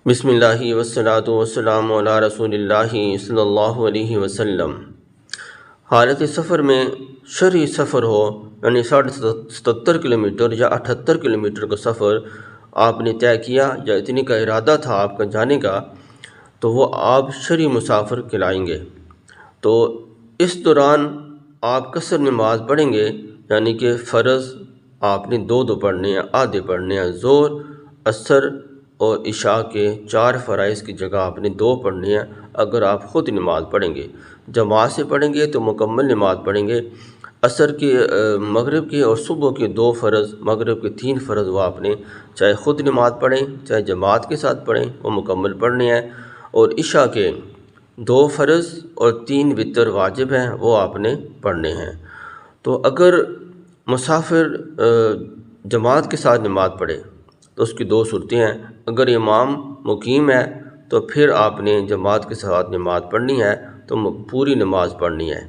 بسم اللہ والصلاۃ والسلام علی رسول اللہ صلی اللہ علیہ وسلم۔ حالت سفر میں شرعی سفر ہو، یعنی 77 کلومیٹر یا 78 کلومیٹر کا سفر آپ نے طے کیا یا اتنی کا ارادہ تھا آپ کا جانے کا، تو وہ آپ شرعی مسافر کہلائیں گے۔ تو اس دوران آپ قصر نماز پڑھیں گے، یعنی کہ فرض آپ نے دو پڑھنے ہیں، آدھے پڑھنے ہیں، ظہر، عصر اور عشاء کے 4 فرائض کی جگہ آپ نے 2 پڑھنے ہیں۔ اگر آپ خود نماز پڑھیں گے، جماعت سے پڑھیں گے تو مکمل نماز پڑھیں گے۔ عصر کی، مغرب کی اور صبح کے 2 فرض، مغرب کے 3 فرض وہ آپ نے چاہے خود نماز پڑھیں چاہے جماعت کے ساتھ پڑھیں، وہ مکمل پڑھنے ہیں۔ اور عشاء کے 2 فرض اور 3 وتر واجب ہیں، وہ آپ نے پڑھنے ہیں۔ تو اگر مسافر جماعت کے ساتھ نماز پڑھے تو اس کی 2 صورتیں ہیں۔ اگر امام مقیم ہے تو پھر آپ نے جماعت کے ساتھ نماز پڑھنی ہے، تو پوری نماز پڑھنی ہے،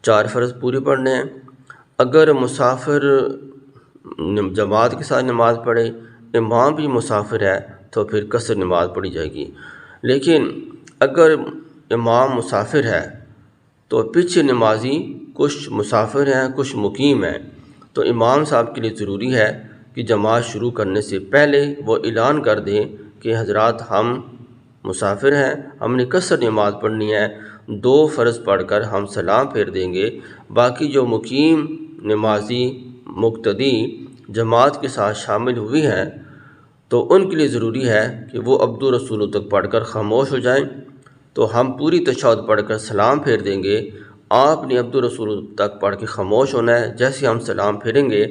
4 فرض پوری پڑھنے ہیں۔ اگر مسافر جماعت کے ساتھ نماز پڑھے، امام بھی مسافر ہے، تو پھر قصر نماز پڑھی جائے گی۔ لیکن اگر امام مسافر ہے تو پیچھے نمازی کچھ مسافر ہیں، کچھ مقیم ہیں، تو امام صاحب کے لیے ضروری ہے کہ جماعت شروع کرنے سے پہلے وہ اعلان کر دیں کہ حضرات ہم مسافر ہیں، ہم نے قصر نماز پڑھنی ہے، 2 فرض پڑھ کر ہم سلام پھیر دیں گے۔ باقی جو مقیم نمازی مقتدی جماعت کے ساتھ شامل ہوئی ہیں تو ان کے لیے ضروری ہے کہ وہ عبد الرسول تک پڑھ کر خاموش ہو جائیں۔ تو ہم پوری تشہد پڑھ کر سلام پھیر دیں گے، آپ نے عبد الرسول تک پڑھ کے خاموش ہونا ہے۔ جیسے ہم سلام پھیریں گے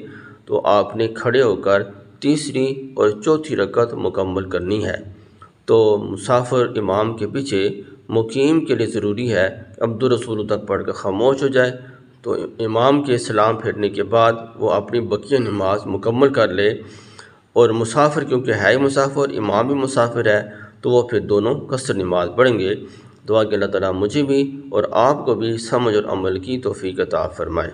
تو آپ نے کھڑے ہو کر تیسری اور چوتھی رکعت مکمل کرنی ہے۔ تو مسافر امام کے پیچھے مقیم کے لیے ضروری ہے عبد الرسول تک پڑھ کر خاموش ہو جائے، تو امام کے سلام پھیرنے کے بعد وہ اپنی بقیہ نماز مکمل کر لے۔ اور مسافر کیونکہ ہے ہی مسافر، امام بھی مسافر ہے، تو وہ پھر دونوں قصر نماز پڑھیں گے۔ دعا کہ اللہ تعالیٰ مجھے بھی اور آپ کو بھی سمجھ اور عمل کی توفیق عطا فرمائے۔